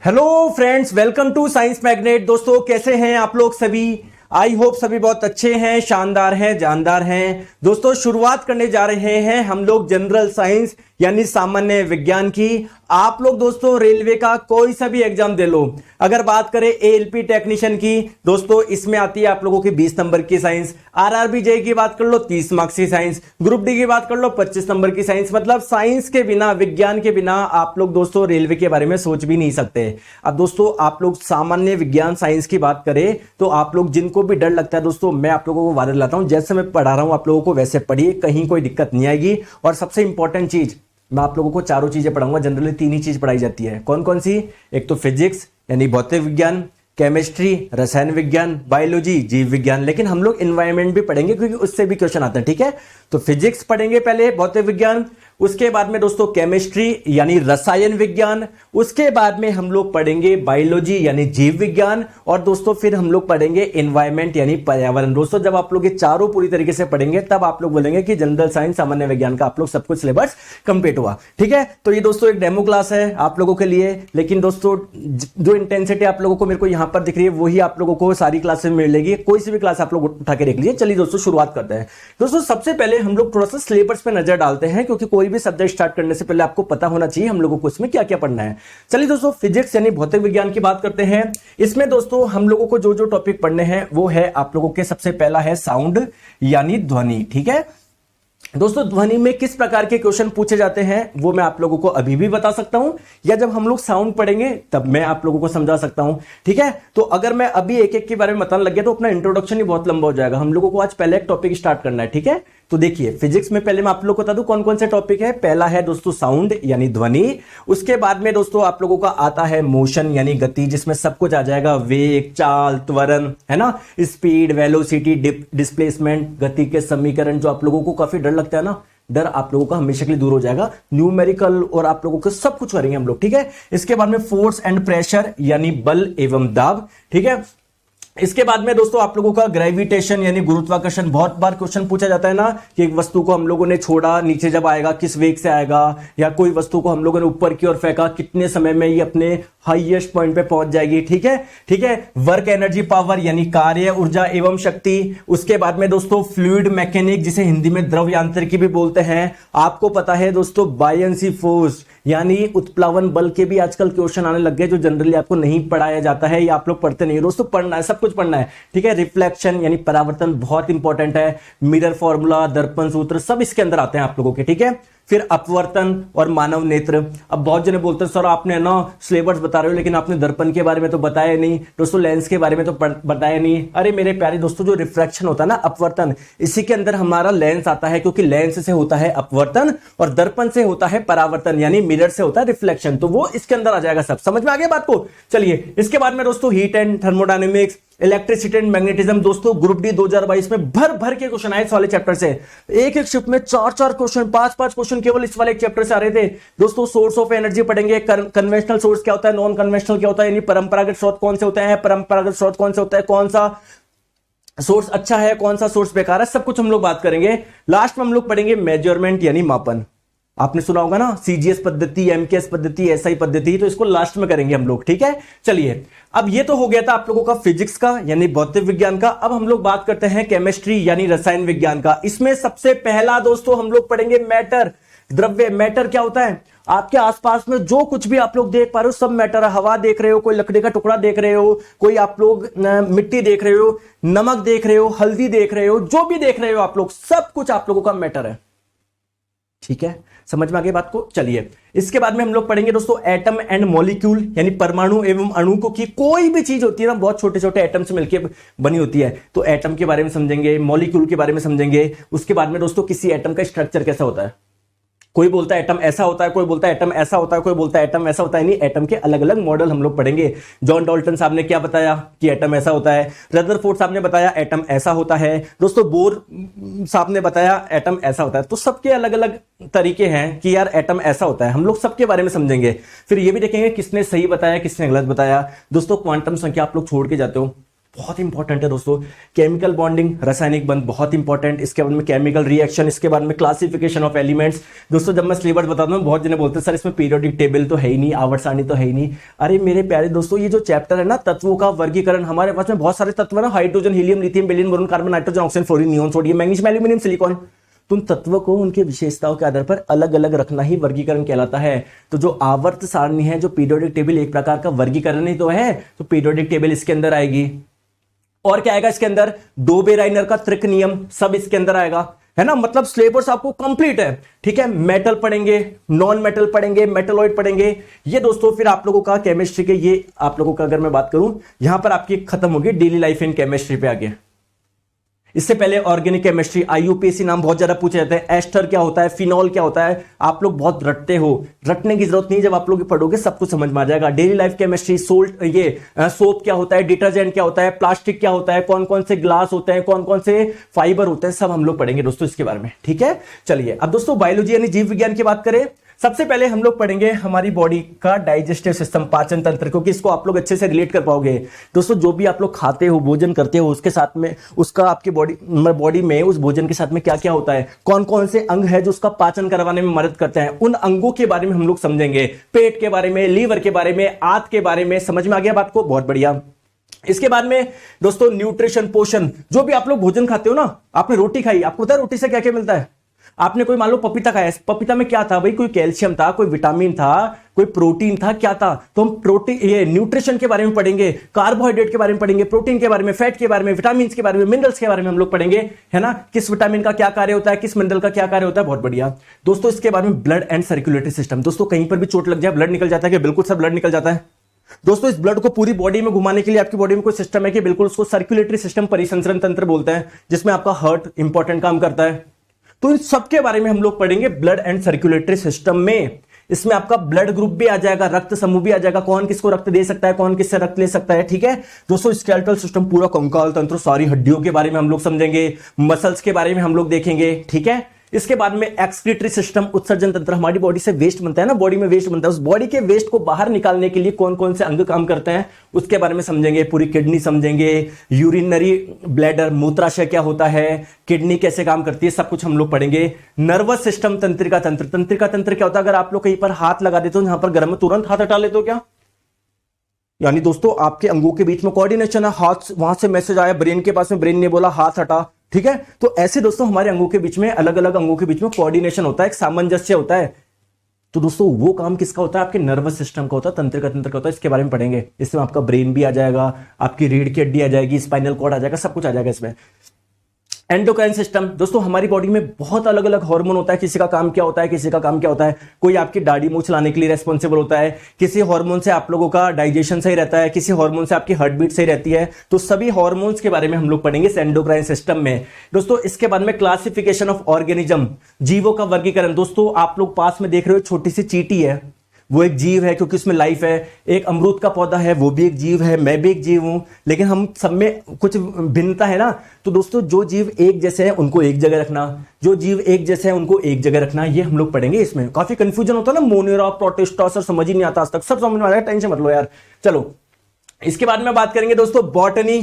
Hello friends, welcome to science magnet. दोस्तों कैसे हैं आप लोग सभी? आई होप सभी बहुत अच्छे हैं, शानदार हैं, जानदार हैं। दोस्तों शुरुआत करने जा रहे हैं हम लोग जनरल साइंस यानी सामान्य विज्ञान की। आप लोग दोस्तों रेलवे का कोई सा भी एग्जाम दे लो, अगर बात करें एएलपी टेक्नीशियन की, दोस्तों इसमें आती है आप लोगों की 20 नंबर की साइंस। आरआरबी जेईई की बात कर लो 30 मार्क्स की साइंस। ग्रुप डी की बात कर लो 25 नंबर की साइंस। मतलब साइंस के बिना, विज्ञान के बिना आप लोग दोस्तों रेलवे के बारे में सोच भी नहीं सकते। अब दोस्तों आप लोग सामान्य विज्ञान साइंस की बात करें तो आप लोग जिनको भी डर लगता है दोस्तों, मैं आप लोगों को वादा दिलाता हूं, जैसे मैं पढ़ा रहा हूं आप लोगों को वैसे पढ़िए, कहीं कोई दिक्कत नहीं आएगी। और सबसे इंपॉर्टेंट चीज, मैं आप लोगों को चारों चीजें पढ़ाऊंगा। जनरली तीन ही चीज पढ़ाई जाती है। कौन कौन सी? एक तो फिजिक्स यानी भौतिक विज्ञान, केमिस्ट्री रसायन विज्ञान, बायोलॉजी जीव विज्ञान, लेकिन हम लोग एनवायरनमेंट भी पढ़ेंगे क्योंकि उससे भी क्वेश्चन आते हैं। ठीक है, तो फिजिक्स पढ़ेंगे पहले, भौतिक विज्ञान, उसके बाद में दोस्तों केमिस्ट्री यानी रसायन विज्ञान, उसके बाद में हम लोग पढ़ेंगे बायोलॉजी यानी जीव विज्ञान, और दोस्तों फिर हम लोग पढ़ेंगे एनवायरनमेंट यानी पर्यावरण। दोस्तों जब आप लोग ये चारों पूरी तरीके से पढ़ेंगे तब आप लोग बोलेंगे कि जनरल साइंस सामान्य विज्ञान का आप लोग सब कुछ सिलेबस कंप्लीट हुआ। ठीक है, तो ये दोस्तों एक डेमो क्लास है आप लोगों के लिए, लेकिन दोस्तों जो इंटेंसिटी आप लोगों को मेरे को यहां पर दिख रही है वही आप लोगों को सारी क्लासेस में मिलेगी। कोई सी भी क्लास आप लोग उठा के देख लीजिए। चलिए दोस्तों शुरुआत करते हैं। दोस्तों सबसे पहले हम लोग थोड़ा सा सिलेबस पे नजर डालते हैं, क्योंकि कोई भी सब्जेक्ट स्टार्ट करने से पहले आपको पता होना चाहिए हम लोगों को इसमें क्या क्या पढ़ना है। चलिए दोस्तों फिजिक्स यानी भौतिक विज्ञान की बात करते हैं। इसमें दोस्तों हम लोगों को जो जो टॉपिक पढ़ने हैं वो है आप लोगों के, सबसे पहला है साउंड यानी ध्वनि। ठीक है दोस्तों, ध्वनि में किस प्रकार के क्वेश्चन पूछे जाते हैं वो मैं आप लोगों को अभी भी बता सकता हूं, या जब हम लोग साउंड पढ़ेंगे तब मैं आप लोगों को समझा सकता हूं। ठीक है, तो अगर मैं अभी एक एक के बारे में बताने लग गया तो अपना इंट्रोडक्शन ही बहुत लंबा हो जाएगा। हम लोगों को आज पहले एक टॉपिक स्टार्ट करना है। ठीक है, तो देखिए फिजिक्स में पहले मैं आप लोगों को बता दूं कौन कौन से टॉपिक है। पहला है दोस्तों साउंड यानी ध्वनि, उसके बाद में दोस्तों आप लोगों का आता है मोशन यानी गति, जिसमें सब कुछ आ जाएगा, वेग, चाल, त्वरण, है ना, स्पीड, वेलोसिटी, डिस्प्लेसमेंट, गति के समीकरण। जो आप लोगों को काफी डर लगता है ना, डर आप लोगों का हमेशा के लिए दूर हो जाएगा। न्यूमेरिकल और आप लोगों को सब कुछ करेंगे हम लोग। ठीक है, इसके बाद में फोर्स एंड प्रेशर यानी बल एवं दाब। ठीक है, इसके बाद में दोस्तों आप लोगों का ग्रेविटेशन यानी गुरुत्वाकर्षण। बहुत बार क्वेश्चन पूछा जाता है ना कि एक वस्तु को हम लोगों ने छोड़ा, नीचे जब आएगा किस वेग से आएगा, या कोई वस्तु को हम लोगों ने ऊपर की ओर फेंका, कितने समय में ये अपने हाईएस्ट पॉइंट पे पहुंच जाएगी। ठीक है, ठीक है, वर्क एनर्जी पावर यानी कार्य ऊर्जा एवं शक्ति। उसके बाद में दोस्तों फ्लूइड मैकेनिक, जिसे हिंदी में द्रव यांत्रिकी भी बोलते हैं। आपको पता है दोस्तों बायंसी फोर्स यानी उत्प्लावन बल के भी आजकल क्वेश्चन आने लग गए, जो जनरली आपको नहीं पढ़ाया जाता है या आप लोग पढ़ते नहीं। दोस्तों पढ़ना है, सब कुछ पढ़ना है। ठीक है, रिफ्लेक्शन यानी परावर्तन बहुत इंपॉर्टेंट है। मिरर फॉर्मूला, दर्पण सूत्र, सब इसके अंदर आते हैं आप लोगों के। ठीक है, फिर अपवर्तन और मानव नेत्र। अब बहुत जने बोलते हैं सर आपने ना सिलेबस बता रहे हो लेकिन आपने दर्पण के बारे में तो बताया नहीं, दोस्तों लेंस के बारे में तो बताया नहीं। अरे मेरे प्यारे दोस्तों, जो रिफ्रैक्शन होता है ना, अपवर्तन, इसी के अंदर हमारा लेंस आता है, क्योंकि लेंस से होता है अपवर्तन और दर्पण से होता है परावर्तन, यानी मिरर से होता है रिफ्लेक्शन। तो वो इसके अंदर आ जाएगा। सब समझ में आ गया बात को? चलिए इसके बाद में दोस्तों heat and thermodynamics, electricity and magnetism. दोस्तों ग्रुप डी 2022 में भर भर के क्वेश्चन आए इस वाले चैप्टर से। एक एक शिफ्ट में 4-4 क्वेश्चन, 5-5 क्वेश्चन केवल इस वाले चैप्टर से आ रहे थे। दोस्तों सोर्स ऑफ एनर्जी पढ़ेंगे, कन्वेंशनल सोर्स क्या होता है, नॉन कन्वेंशनल क्या होता है, यानी परंपरागत स्रोत कौन से होते हैं, परंपरागत स्रोत कौन से होता है, कौन सा सोर्स अच्छा है, कौन सा सोर्स बेकार है, सब कुछ हम लोग बात करेंगे। लास्ट में हम लोग पढ़ेंगे मेजरमेंट यानी मापन। आपने सुना होगा ना सीजीएस पद्धति, एमकेएस पद्धति, एसआई पद्धति, तो इसको लास्ट में करेंगे हम लोग। ठीक है, चलिए अब ये तो हो गया था आप लोगों का फिजिक्स का यानी भौतिक विज्ञान का। अब हम लोग बात करते हैं केमिस्ट्री यानी रसायन विज्ञान का। इसमें सबसे पहला दोस्तों हम लोग पढ़ेंगे मैटर, द्रव्य। मैटर क्या होता है? आपके आसपास में जो कुछ भी आप लोग देख पा रहे हो सब मैटर है। हवा देख रहे हो, कोई लकड़ी का टुकड़ा देख रहे हो, कोई आप लोग मिट्टी देख रहे हो, नमक देख रहे हो, हल्दी देख रहे हो, जो भी देख रहे हो आप लोग, सब कुछ आप लोगों का मैटर है। ठीक है, समझ में आ गई बात को? चलिए इसके बाद में हम लोग पढ़ेंगे दोस्तों एटम एंड मॉलिक्यूल यानी परमाणु एवं अणु को। की कोई भी चीज होती है ना, बहुत छोटे छोटे एटम से मिलकर बनी होती है, तो एटम के बारे में समझेंगे, मॉलिक्यूल के बारे में समझेंगे। उसके बाद में दोस्तों किसी एटम का स्ट्रक्चर कैसा होता है, कोई बोलता है एटम ऐसा होता है, कोई बोलता है एटम ऐसा होता है, कोई बोलता है एटम ऐसा होता है। नहीं, एटम के अलग अलग मॉडल हम लोग पढ़ेंगे। जॉन डाल्टन साहब ने क्या बताया कि एटम ऐसा होता है, रदरफोर्ड साहब ने बताया एटम ऐसा होता है, दोस्तों बोर साहब ने बताया एटम ऐसा होता है। तो सबके अलग अलग तरीके हैं कि यार एटम ऐसा होता है, हम लोग सबके बारे में समझेंगे। फिर ये भी देखेंगे किसने सही बताया, किसने गलत बताया। दोस्तों क्वांटम संख्या आप लोग छोड़ के जाते हो, बहुत इंपॉर्टेंट है दोस्तों। केमिकल बॉन्डिंग, रासायनिक बंध बहुत इंपॉर्टेंट। इसके बाद में केमिकल रिएक्शन, इसके बाद में क्लासिफिकेशन ऑफ एलिमेंट्स। दोस्तों जब मैं सिलेबस बताता हूँ बहुत जने बोलते हैं सर इसमें पीरियोडिक टेबल तो है ही नहीं, आवर्त सारणी तो है ही नहीं। अरे मेरे प्यारे दोस्तों, ये जो चैप्टर है ना तत्वों का वर्गीकरण, हमारे पास में बहुत सारे तत्व है ना, hydrogen, helium, lithium, beryllium, boron, carbon, nitrogen, oxygen, fluorine, neon, sodium, magnesium, aluminium, silicon. तुम तत्व को उनके विशेषताओं के आधार पर अलग अलग रखना ही वर्गीकरण कहलाता है। तो जो आवर्त सारणी है, जो पीरियोडिक टेबल, एक प्रकार का वर्गीकरण ही तो है। तो पीरियोडिक टेबल इसके अंदर आएगी। और क्या आएगा इसके अंदर? डोबेराइनर का त्रिक नियम सब इसके अंदर आएगा, है ना। मतलब सिलेबस आपको कंप्लीट है, ठीक है। मेटल पढ़ेंगे, नॉन मेटल पढ़ेंगे, मेटलॉइड पढ़ेंगे। ये दोस्तों फिर आप लोगों का केमिस्ट्री के, ये आप लोगों का अगर मैं बात करूं यहां पर आपकी खत्म होगी डेली लाइफ इन केमिस्ट्री पे आगे। इससे पहले ऑर्गेनिक केमिस्ट्री, आईयूपीएसी नाम बहुत ज्यादा पूछे जाते हैं। एस्टर क्या होता है, फिनॉल क्या होता है, आप लोग बहुत रटते हो, रटने की जरूरत नहीं, जब आप लोग पढ़ोगे सब कुछ समझ में आ जाएगा। डेली लाइफ केमिस्ट्री, सोल्ट, ये सोप क्या होता है, डिटर्जेंट क्या होता है, प्लास्टिक क्या होता है, कौन कौन से ग्लास होते हैं, कौन कौन से फाइबर होते हैं, सब हम लोग पढ़ेंगे दोस्तों इसके बारे में, ठीक है। चलिए अब दोस्तों बायोलॉजी यानी जीव विज्ञान की बात करें। सबसे पहले हम लोग पढ़ेंगे हमारी बॉडी का डाइजेस्टिव सिस्टम, पाचन तंत्र, क्योंकि इसको आप लोग अच्छे से रिलेट कर पाओगे। दोस्तों जो भी आप लोग खाते हो, भोजन करते हो, उसके साथ में उसका आपकी बॉडी में उस भोजन के साथ में क्या क्या होता है, कौन कौन से अंग है जो उसका पाचन करवाने में मदद करते हैं, उन अंगों के बारे में हम लोग समझेंगे। पेट के बारे में, लीवर के बारे में, आंत के बारे में। समझ में आ गया बात को? बहुत बढ़िया। इसके बाद में दोस्तों न्यूट्रिशन, पोषण, जो भी आप लोग भोजन खाते हो ना, आपने रोटी खाई, आपको पता है रोटी से क्या क्या मिलता है? आपने कोई मान लो पपीता खाया, पपीता में क्या था भाई? कोई कैल्शियम था, कोई विटामिन था, कोई प्रोटीन था, क्या था? तो हम प्रोटीन, ये न्यूट्रिशन के बारे में पढ़ेंगे, कार्बोहाइड्रेट के बारे में पढ़ेंगे, प्रोटीन के बारे में, फैट के बारे में, विटामिन के बारे में, मिनरल्स के बारे में हम लोग पढ़ेंगे, है ना। किस विटामिन का क्या कार्य होता है, किस मिनरल का क्या कार्य होता है, बहुत बढ़िया। दोस्तों इसके बारे में ब्लड एंड सर्कुलेटरी सिस्टम। दोस्तों कहीं पर भी चोट लग जाए ब्लड निकल जाता है कि बिल्कुल सब ब्लड निकल जाता है? दोस्तों इस ब्लड को पूरी बॉडी में घुमाने के लिए आपकी बॉडी में कोई सिस्टम है कि बिल्कुल, उसको सर्कुलेटरी सिस्टम, परिसंचरण तंत्र बोलते हैं, जिसमें आपका हार्ट इंपॉर्टेंट काम करता है। तो इन सब के बारे में हम लोग पढ़ेंगे ब्लड एंड सर्कुलेटरी सिस्टम में। इसमें आपका ब्लड ग्रुप भी आ जाएगा, रक्त समूह भी आ जाएगा, कौन किसको रक्त दे सकता है, कौन किससे रक्त ले सकता है, ठीक है। दोस्तों स्केलेटल सिस्टम, पूरा कंकाल तंत्र, सारी हड्डियों के बारे में हम लोग समझेंगे, मसल्स के बारे में हम लोग देखेंगे, ठीक है। इसके बाद में एक्सक्रीटरी सिस्टम, उत्सर्जन तंत्र, हमारी बॉडी से वेस्ट बनता है ना, बॉडी में वेस्ट बनता है, उस बॉडी के वेस्ट को बाहर निकालने के लिए कौन कौन से अंग काम करते हैं उसके बारे में समझेंगे। पूरी किडनी समझेंगे, यूरिनरी ब्लैडर, मूत्राशय क्या होता है, किडनी कैसे काम करती है, सब कुछ हम लोग पढ़ेंगे। नर्वस सिस्टम, तंत्रिका तंत्र, तंत्रिका तंत्र क्या होता है? अगर आप लोग कहीं पर हाथ लगा देते हो, यहां पर गर्म, तुरंत हाथ हटा लेते हो क्या? यानी दोस्तों आपके अंगों के बीच में कोऑर्डिनेशन है, हाथ, वहां से मैसेज आया ब्रेन के पास में, ब्रेन ने बोला हाथ हटा, ठीक है। तो ऐसे दोस्तों हमारे अंगों के बीच में, अलग अलग अंगों के बीच में कोऑर्डिनेशन होता है, एक सामंजस्य होता है। तो दोस्तों वो काम किसका होता है? आपके नर्वस सिस्टम का होता है, तंत्रिका तंत्र का होता है। इसके बारे में पढ़ेंगे। इसमें आपका ब्रेन भी आ जाएगा, आपकी रीढ़ की हड्डी आ जाएगी, स्पाइनल कॉर्ड आ जाएगा, सब कुछ आ जाएगा इसमें। एंडोक्राइन सिस्टम, दोस्तों हमारी बॉडी में बहुत अलग अलग हार्मोन होता है, किसी का काम क्या होता है, किसी का काम क्या होता है। कोई आपकी दाढ़ी मूंछ लाने के लिए रेस्पॉन्सिबल होता है, किसी हार्मोन से आप लोगों का डाइजेशन सही रहता है, किसी हार्मोन से आपकी हार्ट बीट सही रहती है। तो सभी हार्मोन्स के बारे में हम लोग पढ़ेंगे इस एंडोक्राइन सिस्टम में। दोस्तों इसके बाद में क्लासिफिकेशन ऑफ ऑर्गेनिज्म, जीवों का वर्गीकरण। दोस्तों आप लोग पास में देख रहे हो छोटी सी चींटी है, वो एक जीव है क्योंकि उसमें लाइफ है। एक अमरूद का पौधा है, वो भी एक जीव है, मैं भी एक जीव हूं, लेकिन हम सब में कुछ भिन्नता है ना। तो दोस्तों जो जीव एक जैसे हैं उनको एक जगह रखना, जो जीव एक जैसे हैं उनको एक जगह रखना, ये हम लोग पढ़ेंगे। इसमें काफी कंफ्यूजन होता है ना, मोनेरा, प्रोटिस्टा, सर समझ ही नहीं आता आज तक, सब समझ में आ रहा है, टेंशन मत लो यार। चलो इसके बाद में बात करेंगे दोस्तों बॉटनी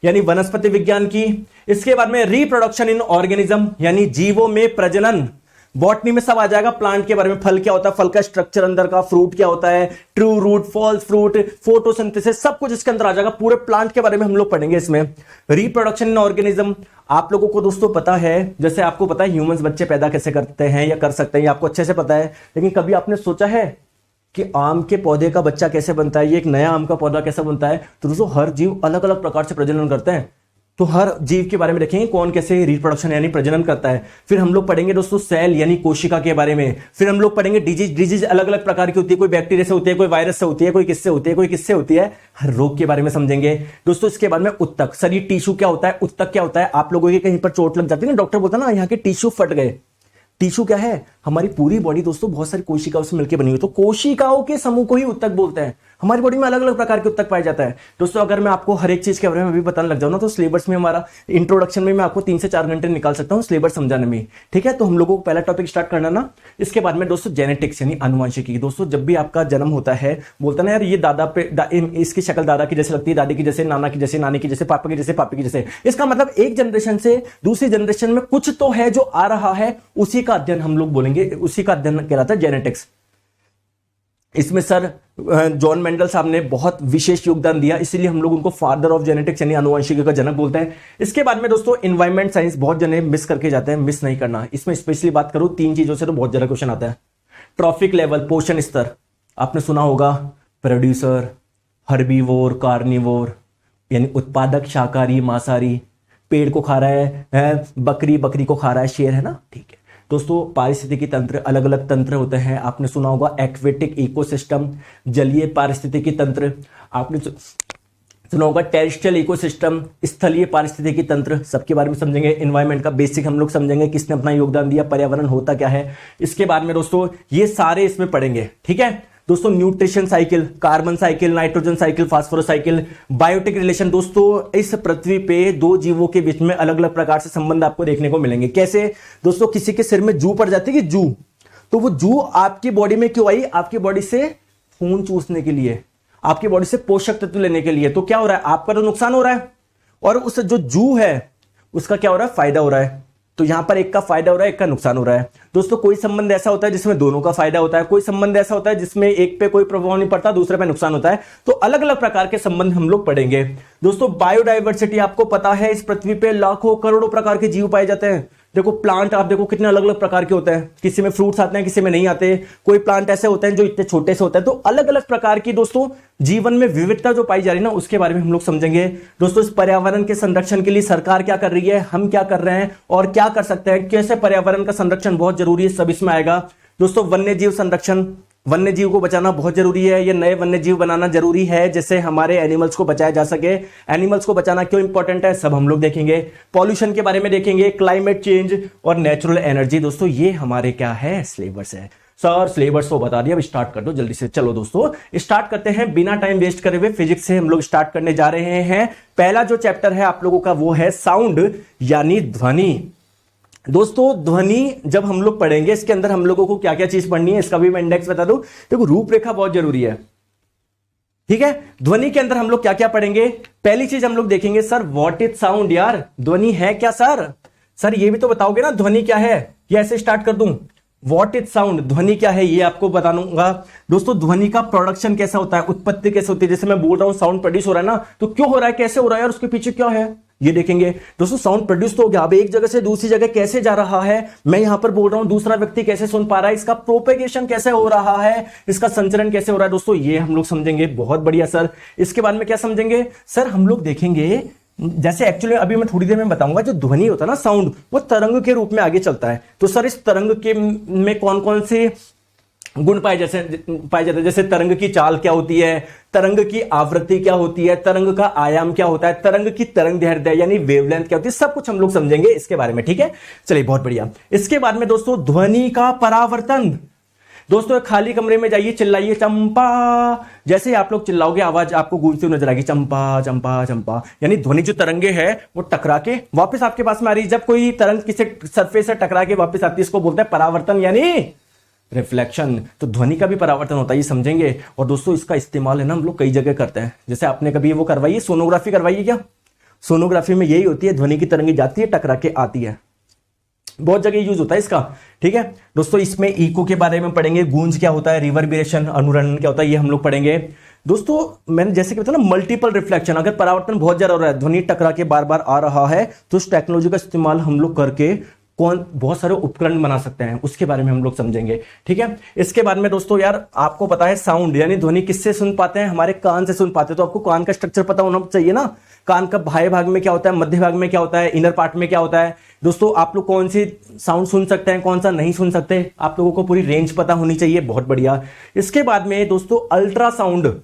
यानी वनस्पति विज्ञान की। इसके बाद में रिप्रोडक्शन इन ऑर्गेनिज्म यानी जीवों में प्रजनन। बॉटनी में सब आ जाएगा, प्लांट के बारे में, फल क्या होता है, फल का स्ट्रक्चर अंदर का, फ्रूट क्या होता है, true root, false fruit, photosynthesis, सब कुछ इसके अंदर आ जाएगा। पूरे प्लांट के बारे में हम लोग पढ़ेंगे इसमें। रिप्रोडक्शन इन ऑर्गेनिज्म, आप लोगों को दोस्तों पता है, जैसे आपको पता है ह्यूमंस बच्चे पैदा कैसे करते हैं या कर सकते हैं, ये आपको अच्छे से पता है। लेकिन कभी आपने सोचा है कि आम के पौधे का बच्चा कैसे बनता है, ये एक नया आम का पौधा कैसे बनता है? तो दोस्तों हर जीव अलग अलग प्रकार से प्रजनन करते हैं, तो हर जीव के बारे में देखेंगे कौन कैसे रिप्रोडक्शन यानी प्रजनन करता है। फिर हम लोग पढ़ेंगे दोस्तों सेल यानी कोशिका के बारे में। फिर हम लोग पढ़ेंगे डिजीज अलग अलग प्रकार की होती है, कोई बैक्टीरिया से होती है, कोई वायरस से होती है, कोई किससे होती है, कोई किससे होती है, हर रोग के बारे में समझेंगे दोस्तों। इसके बाद में उत्तक, शरीर टिश्यू क्या होता है, उत्तक क्या होता है। आप लोगों की कहीं पर चोट लग जाती है ना, डॉक्टर बोलता है ना यहाँ के टिश्यू फट गए, टिश्यू क्या है? हमारी पूरी बॉडी दोस्तों बहुत सारी कोशिकाओं से मिलकर बनी हुई है, तो कोशिकाओं के समूह को ही ऊतक बोलते हैं। हमारी बॉडी में अलग अलग प्रकार के ऊतक पाए जाता है दोस्तों। अगर मैं आपको हर एक चीज के बारे में अभी बताने लग जाऊं ना, तो सिलेबस में हमारा इंट्रोडक्शन में मैं आपको 3 से 4 घंटे निकाल सकता हूं सिलेबस समझाने में, ठीक है। तो हम लोगों को पहला टॉपिक स्टार्ट करना ना, इसके बाद में दोस्तों जेनेटिक्स यानी आनुवंशिकी। दोस्तों जब भी आपका जन्म होता है, बोलता ना यार ये दादा पे इसकी शक्ल दादा की जैसे लगती है, दादी की जैसे, नाना की जैसे, नानी की जैसे, पापा की जैसे, पापी की जैसे। इसका मतलब एक जनरेशन से दूसरी जनरेशन में कुछ तो है जो आ रहा है, उसी का अध्ययन हम लोग बोलेंगे, उसी का अध्ययन कहलाता है जेनेटिक्स। इसमें सर जॉन मेंडल साहब ने बहुत विशेष योगदान दिया, इसीलिए हम लोग उनको फादर ऑफ जेनेटिक्स यानी आनुवंशिकी का जनक बोलते हैं। इसके बाद में दोस्तों एनवायरमेंट साइंस बहुत जने मिस करके जाते हैं, मिस नहीं करना। इसमें स्पेशली बात करूं 3 चीजों से तो बहुत ज्यादा क्वेश्चन आता है। ट्रॉफिक लेवल, पोषण स्तर, आपने सुना होगा प्रोड्यूसर, हर्बीवोर, कार्निवोर यानी उत्पादक, शाकाहारी, मांसाहारी, पेड़ को खा रहा है बकरी को खा रहा है शेर, है ना, ठीक है। दोस्तों पारिस्थितिकी तंत्र, अलग अलग तंत्र होते हैं। आपने सुना होगा एक्वेटिक इकोसिस्टम, जलीय पारिस्थितिकी तंत्र, आपने सुना होगा टेरेस्ट्रियल इकोसिस्टम, स्थलीय पारिस्थितिकी तंत्र, सबके बारे में समझेंगे। एनवायरनमेंट का बेसिक हम लोग समझेंगे, किसने अपना योगदान दिया, पर्यावरण होता क्या है। इसके बाद में दोस्तों ये सारे इसमें पढ़ेंगे, ठीक है दोस्तों। Nutrition cycle, carbon cycle, nitrogen cycle, phosphorus cycle, biotic relation. दोस्तों इस पृथ्वी पे 2 जीवों के बीच में अलग अलग प्रकार से संबंध आपको देखने को मिलेंगे। कैसे दोस्तों? किसी के सिर में जू पड़ जाती है कि जू, तो वो जू आपकी बॉडी में क्यों आई? आपकी बॉडी से खून चूसने के लिए, आपकी बॉडी से पोषक तत्व लेने के लिए। तो क्या हो रहा है? आपका तो नुकसान हो रहा है, और उस जो जू है उसका क्या हो रहा है? फायदा हो रहा है। तो यहां पर एक का फायदा हो रहा है, एक का नुकसान हो रहा है। दोस्तों कोई संबंध ऐसा होता है जिसमें दोनों का फायदा होता है, कोई संबंध ऐसा होता है जिसमें एक पे कोई प्रभाव नहीं पड़ता, दूसरे पे नुकसान होता है। तो अलग अलग प्रकार के संबंध हम लोग पढ़ेंगे दोस्तों। बायोडायवर्सिटी, आपको पता है इस पृथ्वी पे लाखों करोड़ों प्रकार के जीव पाए जाते हैं। देखो प्लांट, आप देखो कितने अलग अलग प्रकार के होते हैं, किसी में फ्रूट्स आते हैं, किसी में नहीं आते। कोई प्लांट ऐसे होते हैं जो इतने छोटे से होते हैं। तो अलग अलग प्रकार की दोस्तों जीवन में विविधता जो पाई जा रही है ना, उसके बारे में हम लोग समझेंगे दोस्तों। इस पर्यावरण के संरक्षण के लिए सरकार क्या कर रही है, हम क्या कर रहे हैं और क्या कर सकते हैं, कैसे पर्यावरण का संरक्षण बहुत जरूरी है, सब इसमें आएगा दोस्तों। वन्य जीव संरक्षण, वन्य जीव को बचाना बहुत जरूरी है, ये नए वन्य जीव बनाना जरूरी है जिससे हमारे एनिमल्स को बचाया जा सके। एनिमल्स को बचाना क्यों इंपॉर्टेंट है, सब हम लोग देखेंगे। पॉल्यूशन के बारे में देखेंगे, क्लाइमेट चेंज और नेचुरल एनर्जी। दोस्तों ये हमारे क्या है, सिलेबस है। सर सिलेबस तो बता दिया, अब स्टार्ट कर दो जल्दी से। चलो दोस्तों स्टार्ट करते हैं बिना टाइम वेस्ट करे हुए। फिजिक्स से हम लोग स्टार्ट करने जा रहे हैं। पहला जो चैप्टर है आप लोगों का वो है साउंड यानी ध्वनि। दोस्तों ध्वनि जब हम लोग पढ़ेंगे, इसके अंदर हम लोगों को क्या क्या चीज पढ़नी है इसका भी मैं इंडेक्स बता दूं। देखो रूपरेखा बहुत जरूरी है, ठीक है। ध्वनि के अंदर हम लोग क्या क्या पढ़ेंगे? पहली चीज हम लोग देखेंगे सर व्हाट इज साउंड। यार ध्वनि है क्या सर? सर ये भी तो बताओगे ना ध्वनि क्या है, ये ऐसे स्टार्ट कर दूं। व्हाट इज साउंड, ध्वनि क्या है ये आपको बताऊंगा। दोस्तों ध्वनि का प्रोडक्शन कैसा होता है, उत्पत्ति कैसे होती है। जैसे मैं बोल रहा हूं साउंड प्रोड्यूस हो रहा है ना, तो क्यों हो रहा है, कैसे हो रहा है और उसके पीछे क्या है ये देखेंगे। दोस्तों साउंड प्रोड्यूस तो हो गया, अब एक जगह से दूसरी जगह कैसे जा रहा है, मैं यहां पर बोल रहा हूं दूसरा व्यक्ति कैसे सुन पा रहा है, इसका प्रोपेगेशन कैसे हो रहा है, इसका संचरण कैसे हो रहा है। दोस्तों ये हम लोग समझेंगे, बहुत बढ़िया सर। इसके बाद में क्या समझेंगे सर, हम लोग देखेंगे जैसे एक्चुअली अभी मैं थोड़ी देर में बताऊंगा, जो ध्वनि होता है ना साउंड, वो तरंग के रूप में आगे चलता है। तो सर इस तरंग के में कौन कौन से गुण पाए जाते हैं, जैसे तरंग की चाल क्या होती है, तरंग की आवृत्ति क्या होती है, तरंग का आयाम क्या होता है, तरंग की तरंग दैर्ध्य यानी वेवलेंथ क्या होती है, सब कुछ हम लोग समझेंगे इसके बारे में, ठीक है। चलिए बहुत बढ़िया। इसके बाद में दोस्तों ध्वनि का परावर्तन। दोस्तों खाली कमरे में जाइए, चिल्लाइए चंपा, जैसे ही आप लोग चिल्लाओगे आवाज आपको गूंजती हुई नजर आएगी, चंपा चंपा चंपा। यानी ध्वनि जो तरंगे है वो टकरा के वापस आपके पास में आ रही है। जब कोई तरंग किसी सरफेस से टकरा के वापस आती है, इसको बोलते हैं परावर्तन यानी रिफ्लेक्शन। तो ध्वनि का भी परावर्तन होता है, ये समझेंगे। और दोस्तों इसका इस्तेमाल है ना हम लोग कई जगह करते हैं। जैसे आपने कभी वो करवाइए, सोनोग्राफी करवाइए क्या, सोनोग्राफी में यही होती है, ध्वनि की तरंगे जाती है टकरा के आती है, बहुत जगह यूज होता है इसका, ठीक है। दोस्तों इसमें इको के बारे में पढ़ेंगे, गूंज क्या होता है, रिवर्बरेशन अनुरणन क्या होता है, ये हम लोग पढ़ेंगे। दोस्तों मैंने जैसे कि बताया ना मल्टीपल रिफ्लेक्शन, अगर परावर्तन बहुत ज्यादा हो रहा है, ध्वनि टकरा के बार बार आ रहा है, तो उस टेक्नोलॉजी का इस्तेमाल हम लोग करके बहुत सारे उपकरण बना सकते हैं, उसके बारे में हम लोग समझेंगे, ठीक है। इसके बाद में दोस्तों यार आपको पता है साउंड यानी ध्वनि किससे सुन पाते हैं, हमारे कान से सुन पाते हैं। तो आपको कान का स्ट्रक्चर पता होना चाहिए ना, कान का बाह्य भाग में क्या होता है, मध्य भाग में क्या होता है, इनर पार्ट में क्या होता है। दोस्तों आप लोग कौन सी साउंड सुन सकते हैं, कौन सा नहीं सुन सकते, आप लोगों को पूरी रेंज पता होनी चाहिए, बहुत बढ़िया। इसके बाद में दोस्तों अल्ट्रासाउंड,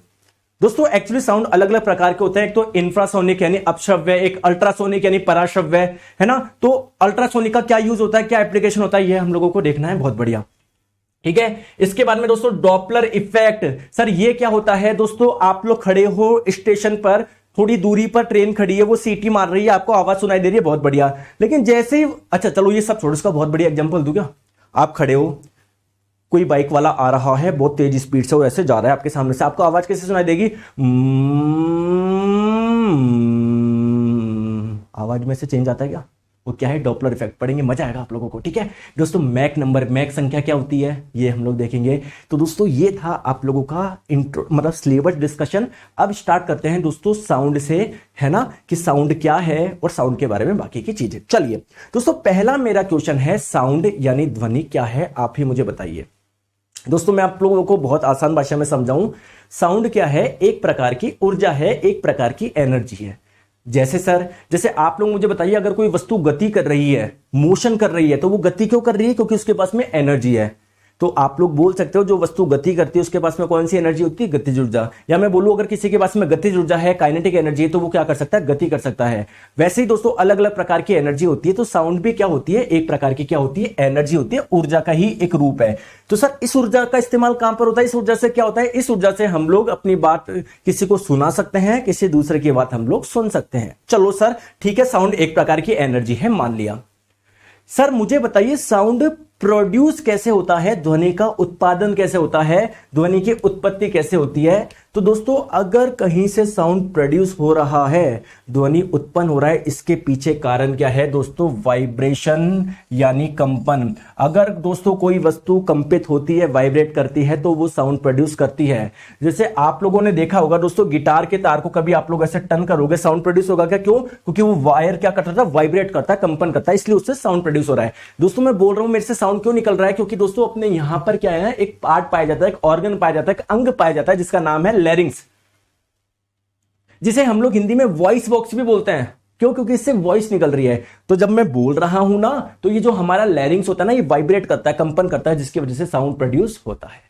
दोस्तों एक्चुअली साउंड अलग अलग प्रकार के होते हैं। एक तो इंफ्रासोनिक यानी अपश्रव्य, एक अल्ट्रासोनिक यानी पराश्रव्य, है ना। तो अल्ट्रासोनिक का क्या यूज होता है, क्या एप्लीकेशन होता है, ये हम लोगों को देखना है। बहुत बढ़िया, ठीक है। इसके बाद में दोस्तों डॉपलर इफेक्ट। सर ये क्या होता है दोस्तों, आप लोग खड़े हो स्टेशन पर, थोड़ी दूरी पर ट्रेन खड़ी है, वो सीटी मार रही है, आपको आवाज सुनाई दे रही है, बहुत बढ़िया। लेकिन जैसे ही, अच्छा चलो ये सब छोड़ो, इसका बहुत बढ़िया एग्जांपल दूं क्या। आप खड़े हो, कोई बाइक वाला आ रहा है बहुत तेज स्पीड से, वो ऐसे जा रहा है आपके सामने से, आपको आवाज कैसे सुनाई देगी, आवाज में से चेंज आता है क्या, वो क्या है, डॉपलर इफेक्ट। पढ़ेंगे, मजा आएगा आप लोगों को, ठीक है दोस्तों। मैक नंबर, मैक संख्या क्या होती है, ये हम लोग देखेंगे। तो दोस्तों ये था आप लोगों का इंट्रो, मतलब सिलेबस डिस्कशन। अब स्टार्ट करते हैं दोस्तों साउंड से, है ना, कि साउंड क्या है और साउंड के बारे में बाकी की चीजें। चलिए दोस्तों, पहला मेरा क्वेश्चन है, साउंड यानी ध्वनि क्या है, आप ही मुझे बताइए। दोस्तों मैं आप लोगों को बहुत आसान भाषा में समझाऊं, साउंड क्या है, एक प्रकार की ऊर्जा है, एक प्रकार की एनर्जी है। जैसे सर, जैसे आप लोग मुझे बताइए, अगर कोई वस्तु गति कर रही है, मोशन कर रही है, तो वो गति क्यों कर रही है, क्योंकि उसके पास में एनर्जी है। तो आप लोग बोल सकते हो जो वस्तु गति करती है उसके पास में कौन सी एनर्जी होती है, गतिज ऊर्जा। या मैं बोलूं अगर किसी के पास में गतिज ऊर्जा है, काइनेटिक एनर्जी है, तो वो क्या कर सकता है, गति कर सकता है। वैसे ही दोस्तों अलग अलग प्रकार की एनर्जी होती है, तो साउंड भी क्या होती है, एक प्रकार की क्या होती है, एनर्जी होती है, ऊर्जा का ही एक रूप है। तो सर इस ऊर्जा का इस्तेमाल कहां पर होता है, इस ऊर्जा से क्या होता है, इस ऊर्जा से हम लोग अपनी बात किसी को सुना सकते हैं, किसी दूसरे की बात हम लोग सुन सकते हैं। चलो सर ठीक है, साउंड एक प्रकार की एनर्जी है, मान लिया। सर मुझे बताइए साउंड प्रोड्यूस कैसे होता है, ध्वनि का उत्पादन कैसे होता है, ध्वनि की उत्पत्ति कैसे होती है। तो दोस्तों अगर कहीं से साउंड प्रोड्यूस हो रहा है, ध्वनि उत्पन्न हो रहा है, इसके पीछे कारण क्या है दोस्तों, वाइब्रेशन यानी कंपन। अगर दोस्तों कोई वस्तु कंपित होती है, वाइब्रेट करती है, तो वो साउंड प्रोड्यूस करती है। जैसे आप लोगों ने देखा होगा दोस्तों, गिटार के तार को कभी आप लोग ऐसे टर्न करोगे, साउंड प्रोड्यूस होगा क्या, क्यों, क्योंकि वो वायर क्या करता है, वाइब्रेट करता है, कंपन करता है, इसलिए उससे साउंड प्रोड्यूस हो रहा है। दोस्तों मैं बोल रहा हूं मेरे से साउंड क्यों निकल रहा है, क्योंकि दोस्तों अपने यहां पर क्या है, एक पार्ट पाया जाता है, एक ऑर्गन पाया जाता है, एक अंग पाया जाता है, जिसका नाम है लैरिंग्स, जिसे हम लोग हिंदी में वॉइस बॉक्स भी बोलते हैं। क्यों, क्योंकि इससे वॉइस निकल रही है। तो जब मैं बोल रहा हूं ना, तो ये जो हमारा लैरिंग्स होता है ना, ये वाइब्रेट करता है, कंपन करता है, जिसकी वजह से साउंड प्रोड्यूस होता है।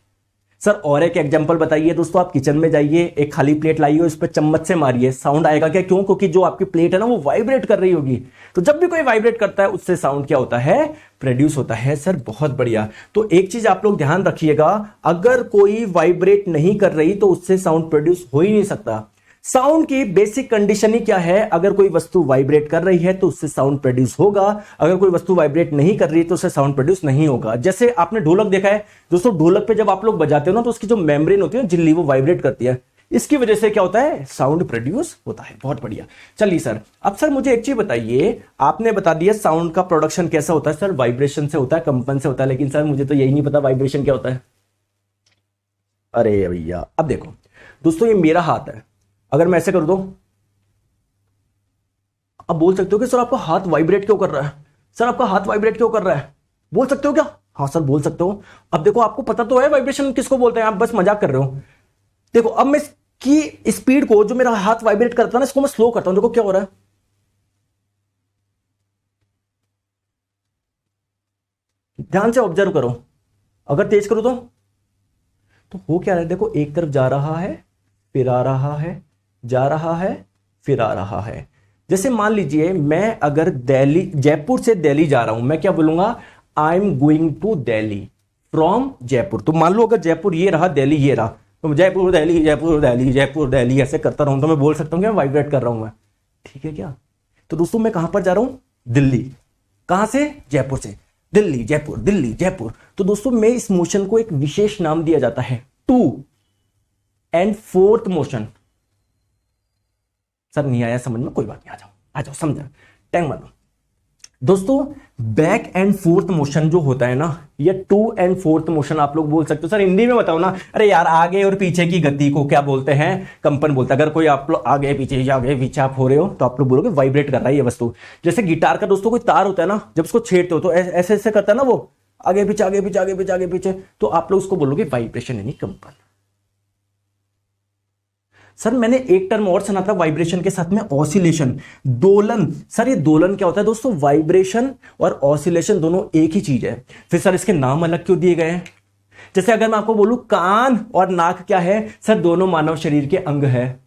सर और एक एग्जांपल बताइए दोस्तों, आप किचन में जाइए, एक खाली प्लेट लाइए, उस पर चम्मच से मारिए, साउंड आएगा क्या, क्यों, क्योंकि जो आपकी प्लेट है ना वो वाइब्रेट कर रही होगी। तो जब भी कोई वाइब्रेट करता है उससे साउंड क्या होता है, प्रोड्यूस होता है। सर बहुत बढ़िया। तो एक चीज आप लोग ध्यान रखिएगा, अगर कोई वाइब्रेट नहीं कर रही तो उससे साउंड प्रोड्यूस हो ही नहीं सकता। साउंड की बेसिक कंडीशन ही क्या है, अगर कोई वस्तु वाइब्रेट कर रही है तो उससे साउंड प्रोड्यूस होगा, अगर कोई वस्तु वाइब्रेट नहीं कर रही है तो उससे साउंड प्रोड्यूस नहीं होगा। जैसे आपने ढोलक देखा है दोस्तों, ढोलक पे जब आप लोग बजाते हो ना, तो उसकी जो मेम्ब्रेन होती है झिल्ली, वो वाइब्रेट करती है, इसकी वजह से क्या होता है, साउंड प्रोड्यूस होता है। बहुत बढ़िया। चलिए सर, अब सर मुझे एक चीज बताइए, आपने बता दिया साउंड का प्रोडक्शन कैसा होता है, सर वाइब्रेशन से होता है, कंपन से होता है, लेकिन सर मुझे तो यही नहीं पता वाइब्रेशन क्या होता है। अरे भैया अब देखो दोस्तों, ये मेरा हाथ है, अगर मैं ऐसे कर दूं, अब बोल सकते हो कि सर आपका हाथ वाइब्रेट क्यों कर रहा है, सर आपका हाथ वाइब्रेट क्यों कर रहा है, बोल सकते हो क्या, हाँ सर बोल सकते हो। अब देखो आपको पता तो है वाइब्रेशन किसको बोलते हैं, आप बस मजाक कर रहे हो। देखो अब मैं इसकी स्पीड को, जो मेरा हाथ वाइब्रेट करता है ना, इसको मैं स्लो करता हूं, देखो क्या हो रहा है, ध्यान से ऑब्जर्व करो। अगर तेज करो तो हो क्या रहा है, देखो एक तरफ जा रहा है, फिर आ रहा है, जा रहा है, फिर आ रहा है। जैसे मान लीजिए मैं अगर दिल्ली, जयपुर से दिल्ली जा रहा हूं, मैं क्या बोलूंगा, I am going to Delhi from Jaipur. तो मान लो अगर जयपुर ये रहा, दिल्ली ये रहा, तो जयपुर दिल्ली, जयपुर दिल्ली, जयपुर दिल्ली ऐसे करता रहूं, तो मैं बोल सकता हूं कि मैं वाइब्रेट कर रहा हूं मैं, ठीक है क्या। तो दोस्तों मैं कहां पर जा रहा हूं, दिल्ली, कहां से, जयपुर से, दिल्ली जयपुर, दिल्ली जयपुर। तो दोस्तों मैं इस मोशन को एक विशेष नाम दिया जाता है, 2 एंड 4th मोशन। सर नहीं आया समझ में, कोई बात नहीं, आ जाओ समझा, टैंग मानो। दोस्तों बैक एंड फोर्थ मोशन जो होता है ना, ये 2 एंड 4th मोशन आप लोग बोल सकते हो। सर हिंदी में बताओ ना, अरे यार आगे और पीछे की गति को क्या बोलते हैं, कंपन बोलते हैं। अगर कोई आप लोग आगे पीछे आप हो रहे हो, तो आप लोग बोलोगे वाइब्रेट कर रहा है ये वस्तु। जैसे गिटार का दोस्तों कोई तार होता है ना, जब उसको छेड़ते हो तो ऐसे ऐसे करता है ना, वो आगे पीछे आगे पीछे आगे पीछे आगे पीछे, तो आप लोग उसको बोलोगे वाइब्रेशन यानी कंपन। सर मैंने एक टर्म और सुना था वाइब्रेशन के साथ में, ऑसिलेशन, दोलन। सर ये दोलन क्या होता है दोस्तों, वाइब्रेशन और ऑसिलेशन दोनों एक ही चीज है। फिर सर इसके नाम अलग क्यों दिए गए हैं। जैसे अगर मैं आपको बोलूं कान और नाक क्या है सर, दोनों मानव शरीर के अंग है,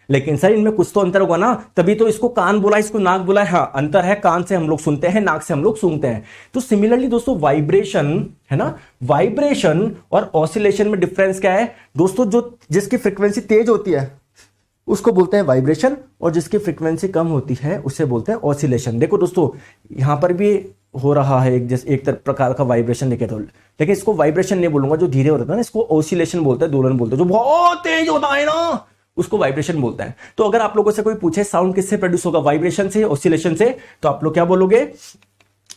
लेकिन सर इनमें कुछ तो अंतर होगा ना, तभी तो इसको कान बोला इसको नाक बोला है। हाँ अंतर है, कान से हम लोग सुनते हैं, नाक से हम लोग सूंघते हैं। तो सिमिलरली दोस्तों वाइब्रेशन है ना, वाइब्रेशन और ऑसिलेशन में डिफरेंस क्या है दोस्तों, जो जिसकी फ्रीक्वेंसी तेज होती है उसको बोलते हैं वाइब्रेशन, और जिसकी फ्रीक्वेंसी कम होती है उसे बोलते हैं ऑसिलेशन। देखो दोस्तों यहां पर भी हो रहा है एक प्रकार का वाइब्रेशन लेके, तो लेकिन इसको वाइब्रेशन नहीं बोलूंगा, जो धीरे होता है ना इसको ऑसिलेशन बोलते हैं, दोलन बोलते हैं। जो बहुत तेज होता है ना उसको वाइब्रेशन बोलता है। तो अगर आप लोगों से कोई पूछे साउंड किससे प्रोड्यूस होगा, वाइब्रेशन से, ऑसिलेशन से, तो आप लोग क्या बोलोगे?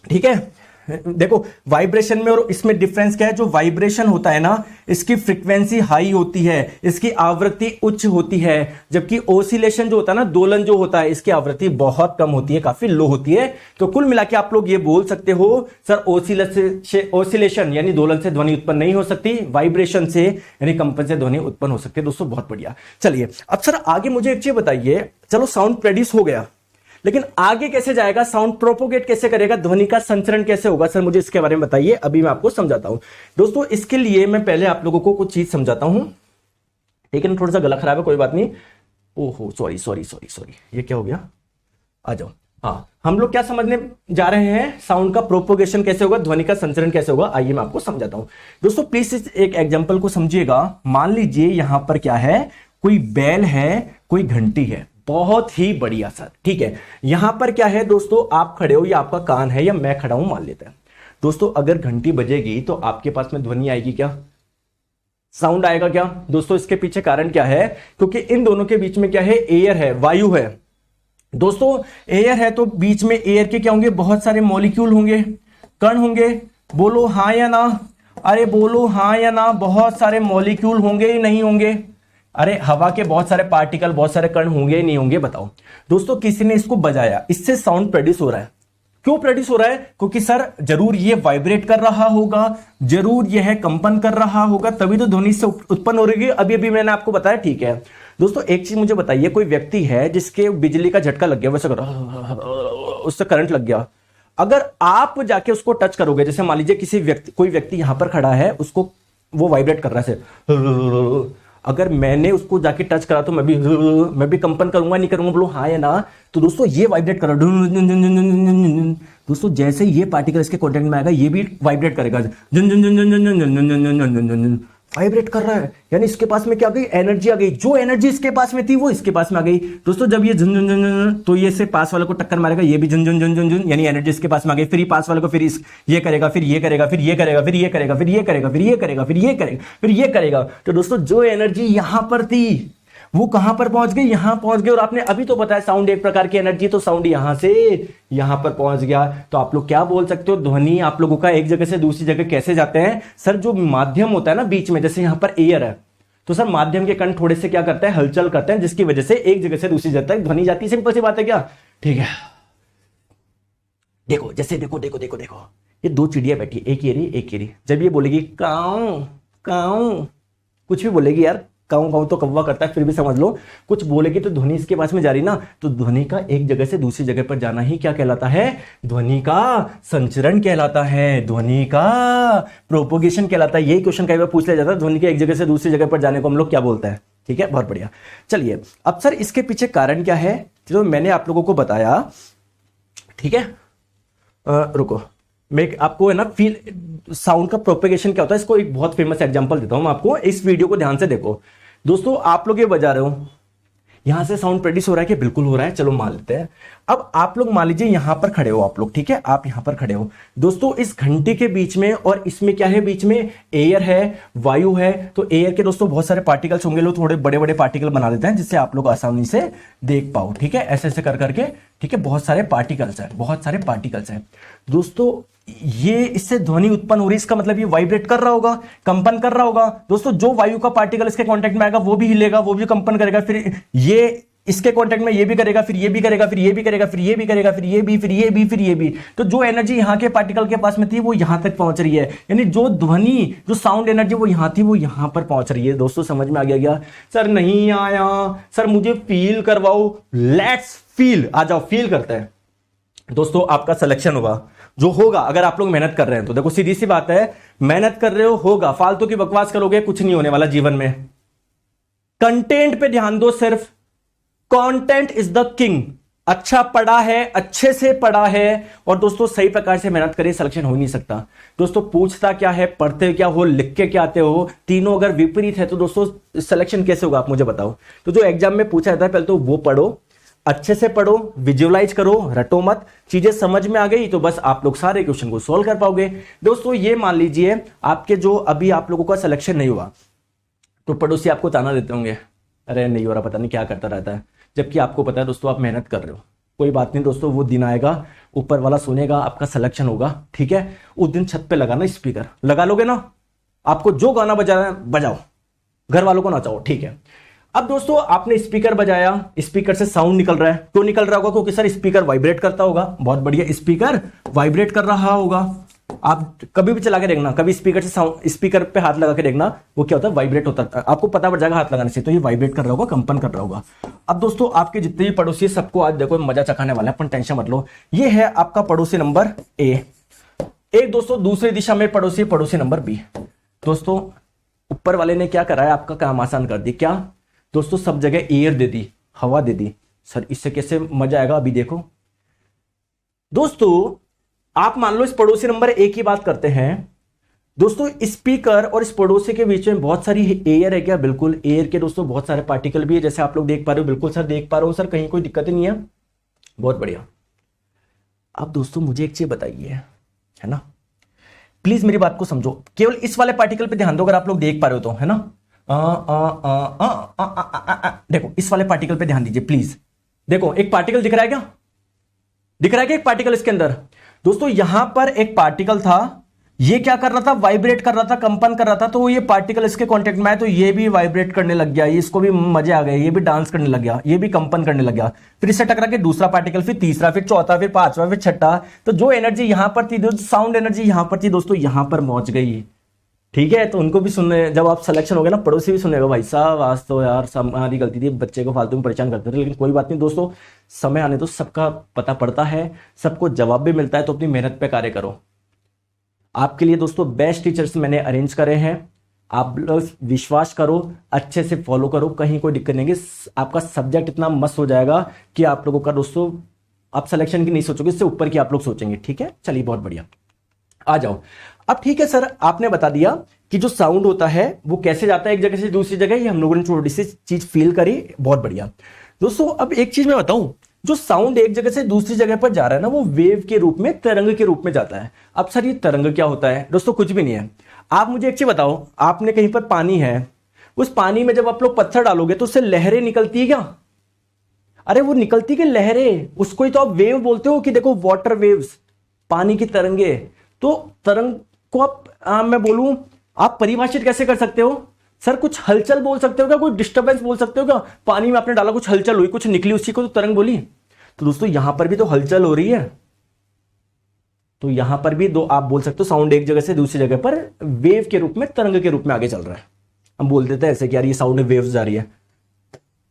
ठीक है, देखो वाइब्रेशन में और इसमें डिफरेंस क्या है, जो वाइब्रेशन होता है ना इसकी फ्रीक्वेंसी हाई होती है, इसकी आवृत्ति उच्च होती है, जबकि ऑसिलेशन जो होता है ना, दोलन जो होता है, इसकी आवृत्ति बहुत कम होती है, काफी लो होती है। तो कुल मिला के आप लोग ये बोल सकते हो सर ऑसिलेशन यानी दोलन से ध्वनि उत्पन्न नहीं हो सकती, वाइब्रेशन से यानी कंपन से ध्वनि उत्पन्न हो सकती है। दोस्तों बहुत बढ़िया। चलिए अब सर आगे मुझे एक चीज बताइए, चलो साउंड प्रोड्यूस हो गया, लेकिन आगे कैसे जाएगा, साउंड प्रोपोगेट कैसे करेगा, ध्वनि का संचरण कैसे होगा सर, मुझे इसके बारे में बताइए, अभी मैं आपको समझाता हूं। दोस्तों इसके लिए मैं पहले आप लोगों को कुछ चीज समझाता हूं, लेकिन थोड़ा सा गला खराब है, कोई बात नहीं। ओहो सॉरी सॉरी सॉरी सॉरी, ये क्या हो गया, आ जाओ। हाँ हम लोग क्या समझने जा रहे हैं, साउंड का प्रोपोगेशन कैसे होगा, ध्वनि का संचरण कैसे होगा, आइए मैं आपको समझाता हूं। दोस्तों प्लीज इस एक एग्जाम्पल को समझिएगा। मान लीजिए यहां पर क्या है, कोई बैल है, कोई घंटी है, बहुत ही बढ़िया सर, ठीक है। यहां पर क्या है दोस्तों, आप खड़े हो, या आपका कान है, या मैं खड़ा हूं मान लेते हैं। दोस्तों अगर घंटी बजेगी तो आपके पास में ध्वनि आएगी क्या, साउंड आएगा क्या? दोस्तों इसके पीछे कारण क्या है, क्योंकि इन दोनों के बीच में क्या है, एयर है, वायु है। दोस्तों एयर है तो बीच में एयर के क्या होंगे, बहुत सारे मॉलिक्यूल होंगे, कण होंगे, बोलो हाँ या ना, अरे बोलो हाँ या ना, बहुत सारे मॉलिक्यूल होंगे ही नहीं होंगे, अरे हवा के बहुत सारे पार्टिकल, बहुत सारे कण होंगे ही नहीं होंगे, बताओ। दोस्तों किसी ने इसको बजाया, इससे साउंड प्रोड्यूस हो रहा है। क्यों प्रोड्यूस हो रहा है, क्योंकि सर जरूर ये वाइब्रेट कर रहा होगा, जरूर यह कंपन कर रहा होगा, तभी तो ध्वनि से उत्पन्न हो रही है। अभी अभी मैंने आपको बताया, ठीक है। दोस्तों एक चीज मुझे बताइए, कोई व्यक्ति है जिसके बिजली का झटका लग गया, वैसे उससे करंट लग गया, अगर आप जाके उसको टच करोगे, जैसे मान लीजिए कोई व्यक्ति यहां पर खड़ा है, उसको वो वाइब्रेट कर रहा है, अगर मैंने उसको जाके टच करा तो मैं भी कंपन करूंगा, नहीं करूंगा, बोलो हाँ या ना। तो दोस्तों ये वाइब्रेट कर रहा है, दोस्तों जैसे ये पार्टिकल इसके कांटेक्ट में आएगा ये भी वाइब्रेट करेगा, वाइब्रेट कर रहा है, यानी इसके पास में क्या आ गई, एनर्जी आ गई। जो एनर्जी इसके पास में थी वो इसके पास में आ गई। दोस्तों जब ये झुन झुन झुन, तो ये से पास वाले को टक्कर मारेगा, ये भी झुन झुन झुन झुन झुन, यानी एनर्जी इसके पास में आ गई। फिर ये पास वाले को फिर ये करेगा, फिर ये करेगा, फिर ये करेगा, फिर ये करेगा, फिर ये करेगा, फिर ये करेगा, फिर ये करेगा, फिर ये करेगा। तो दोस्तों जो एनर्जी यहां पर थी वो कहां पर पहुंच गई, यहां पहुंच गई। और आपने अभी तो बताया साउंड एक प्रकार की एनर्जी, तो साउंड यहां से यहां पर पहुंच गया। तो आप लोग क्या बोल सकते हो, ध्वनि आप लोगों का एक जगह से दूसरी जगह कैसे जाते हैं सर, जो माध्यम होता है ना बीच में, जैसे यहां पर एयर है, तो सर माध्यम के कण थोड़े से क्या करते हैं, हलचल करते हैं, जिसकी वजह से एक जगह से दूसरी जगह तक ध्वनि जाती है। सिंपल सी बात है क्या, ठीक है। देखो जैसे देखो देखो देखो देखो, ये दो चिड़िया बैठी, एक ये रही एक ये रही। जब ये बोलेगी काऊ काऊ, कुछ भी बोलेगी यार, काऊ काऊ तो कौवा करता है, फिर भी समझ लो कुछ बोलेगी तो ध्वनि इसके पास में जा रही ना, तो ध्वनि का एक जगह से दूसरी जगह पर जाना ही क्या कहलाता है, ध्वनि का संचरण कहलाता है, ध्वनि का प्रोपोगेशन कहलाता है। यही क्वेश्चन कई बार पूछ लिया जाता है, ध्वनि के एक जगह से दूसरी जगह पर जाने को हम लोग क्या बोलते हैं, ठीक है, बहुत बढ़िया। चलिए अब सर इसके पीछे कारण क्या है, जो मैंने आप लोगों को बताया, ठीक है। रुको मैं आपको है ना फील साउंड का प्रोपेगेशन क्या होता है, इसको एक बहुत फेमस एग्जांपल देता हूं मैं आपको, इस वीडियो को ध्यान से देखो। दोस्तों आप लोग ये बजा रहे हो, यहां से साउंड प्रोड्यूस हो रहा है कि बिल्कुल हो रहा है, चलो मान लेते हैं। अब आप लोग मान लीजिए यहां पर खड़े हो आप लोग, ठीक है, आप यहां पर खड़े हो। दोस्तों इस घंटी के बीच में और इसमें क्या है, बीच में एयर है, वायु है। तो एयर के दोस्तों बहुत सारे पार्टिकल्स होंगे, लोग थोड़े बड़े बड़े पार्टिकल बना देते हैं जिससे आप लोग आसानी से देख पाओ, ठीक है, ऐसे ऐसे कर करके, ठीक है, बहुत सारे पार्टिकल्स है, बहुत सारे पार्टिकल्स है। दोस्तों ये इससे ध्वनि उत्पन्न हो रही है, इसका मतलब ये वाइब्रेट कर रहा होगा, कंपन कर रहा होगा। दोस्तों जो वायु का पार्टिकल इसके कांटेक्ट में आएगा वो भी हिलेगा, वो भी कंपन करेगा, फिर ये इसके कांटेक्ट में ये भी करेगा, फिर ये भी करेगा, फिर ये भी करेगा, फिर ये भी करेगा, फिर ये भी, फिर ये भी, फिर ये भी। तो जो एनर्जी यहां के पार्टिकल के पास में थी वो यहां तक पहुंच रही है, यानी जो ध्वनि, जो साउंड एनर्जी वो यहां थी वो यहां पर पहुंच रही है। दोस्तों समझ में आ गया क्या? सर नहीं आया, सर मुझे फील करवाओ, लेट्स फील, आ जाओ फील करते हैं। दोस्तों आपका सिलेक्शन होगा, जो होगा अगर आप लोग मेहनत कर रहे हैं तो। देखो सीधी सी बात है, मेहनत कर रहे हो होगा, फालतू की बकवास करोगे कुछ नहीं होने वाला जीवन में। कंटेंट पे ध्यान दो सिर्फ, कंटेंट इज द किंग। अच्छा पढ़ा है, अच्छे से पढ़ा है और दोस्तों सही प्रकार से मेहनत करिए, सिलेक्शन हो ही नहीं सकता। दोस्तों पूछता क्या है, पढ़ते क्या हो, लिख के क्या आते हो, तीनों अगर विपरीत है तो दोस्तों सिलेक्शन कैसे होगा आप मुझे बताओ। तो जो एग्जाम में पूछा जाता है पहले तो वो पढ़ो, अच्छे से पढ़ो, विजुअलाइज करो, रटो मत। चीजें समझ में आ गई तो बस आप लोग सारे क्वेश्चन को सोल्व कर पाओगे। दोस्तों ये मान लीजिए आपके जो अभी आप लोगों का सिलेक्शन नहीं हुआ तो पड़ोसी आपको ताना देते होंगे, अरे नहीं हो रहा, पता नहीं क्या करता रहता है, जबकि आपको पता है दोस्तों आप मेहनत कर रहे हो। कोई बात नहीं दोस्तों, वो दिन आएगा, ऊपर वाला सुनेगा, आपका सिलेक्शन होगा, ठीक है। उस दिन छत पे लगाना स्पीकर, लगा लोगे ना, आपको जो गाना बजाना है बजाओ, घर वालों को नचाओ, ठीक है। अब दोस्तों आपने स्पीकर बजाया, स्पीकर से साउंड निकल रहा है, क्यों निकल रहा होगा, क्योंकि सर स्पीकर वाइब्रेट करता होगा। बहुत बढ़िया, स्पीकर वाइब्रेट कर रहा होगा। आप कभी भी चला के देखना, कभी स्पीकर से साउंड, स्पीकर पे हाथ लगा के देखना, वो क्या होता है, वाइब्रेट होता है, आपको पता पड़ जाएगा हाथ लगाने से, तो ये वाइब्रेट कर रहा होगा, कंपन कर रहा होगा। अब दोस्तों आपके जितने भी पड़ोसी सबको आज देखो मजा चखाने वाला है, अपन टेंशन मत लो। ये है आपका पड़ोसी नंबर ए, एक दोस्तों दूसरी दिशा में पड़ोसी, पड़ोसी नंबर बी। दोस्तों ऊपर वाले ने क्या करा है, आपका काम आसान कर दी। क्या दोस्तों, सब जगह एयर दे दी, हवा दे दी। सर इससे कैसे मजा आएगा, अभी देखो दोस्तों। आप मान लो इस पड़ोसी नंबर एक की बात करते हैं दोस्तों, स्पीकर और इस पड़ोसी के बीच में बहुत सारी एयर है क्या, बिल्कुल एयर के दोस्तों बहुत सारे पार्टिकल भी है, जैसे आप लोग देख पा रहे हो। बिल्कुल सर देख पा रहे हो सर, कहीं कोई दिक्कत ही नहीं है, बहुत बढ़िया। अब दोस्तों मुझे एक चीज बताइए, है ना, प्लीज मेरी बात को समझो, केवल इस वाले पार्टिकल पे ध्यान दो अगर आप लोग देख पा रहे हो तो, है ना। देखो इस वाले पार्टिकल पे ध्यान दीजिए प्लीज। देखो एक पार्टिकल दिख रहा है क्या, दिख रहा है क्या एक पार्टिकल इसके अंदर। दोस्तों यहां पर एक पार्टिकल था, ये क्या कर रहा था, वाइब्रेट कर रहा था, कंपन कर रहा था। तो ये पार्टिकल इसके कांटेक्ट में आया तो ये भी वाइब्रेट करने लग गया, इसको भी मजे आ गए, ये भी डांस करने लग गया, ये भी कंपन करने लग गया। फिर इससे टकरा के दूसरा पार्टिकल, फिर तीसरा, फिर चौथा, फिर पांचवा, फिर छठा। तो जो एनर्जी यहां पर थी, साउंड एनर्जी यहां पर थी दोस्तों, यहां पर पहुंच गई, ठीक है। तो उनको भी सुनने, जब आप सिलेक्शन हो गए ना, पड़ोसी भी सुनेगा, भाई साहब आज तो यार हमारी गलती थी, बच्चे को फालतू में परेशान करते थे। लेकिन कोई बात नहीं दोस्तों, समय आने तो सबका पता पड़ता है, सबको जवाब भी मिलता है। तो अपनी मेहनत पे कार्य करो। आपके लिए दोस्तों बेस्ट टीचर्स मैंने अरेंज करे हैं, आप लोग विश्वास करो, अच्छे से फॉलो करो, कहीं कोई दिक्कत नहीं है। आपका सब्जेक्ट इतना मस्त हो जाएगा कि आप लोगों का दोस्तों आप सिलेक्शन की नहीं सोचोगे, इससे ऊपर की आप लोग सोचेंगे, ठीक है। चलिए बहुत बढ़िया, आ जाओ। अब ठीक है सर, आपने बता दिया कि जो साउंड होता है वो कैसे जाता है एक जगह से दूसरी जगह, ये हम लोगों ने थोड़ी सी चीज फील करी, बहुत बढ़िया। दोस्तों अब एक चीज मैं बताऊं, जो साउंड एक जगह से दूसरी जगह पर जा रहा है ना, वो वेव के रूप में, तरंग के रूप में जाता है। अब सर ये तरंग क्या होता है, दोस्तों कुछ भी नहीं है। आप मुझे एक चीज बताओ, आपने कहीं पर पानी है, उस पानी में जब आप लोग पत्थर डालोगे तो उससे लहरें निकलती है क्या, अरे वो निकलती कि लहरें, उसको ही तो आप वेव बोलते हो कि देखो वाटर वेव्स, पानी की तरंगे। तो तरंग को आप मैं बोलूं, आप परिभाषित कैसे कर सकते हो सर, कुछ हलचल बोल सकते हो क्या, कोई डिस्टर्बेंस बोल सकते हो क्या, पानी में आपने डाला, कुछ हलचल हुई, कुछ निकली, उसी को तो तरंग बोली। तो दोस्तों यहां पर भी तो हलचल हो रही है, तो यहां पर भी दो आप बोल सकते हो, साउंड एक जगह से दूसरी जगह पर वेव के रूप में, तरंग के रूप में आगे चल रहा है। हम बोल देते हैं ऐसे कि यार ये साउंड वेव्स जा रही है,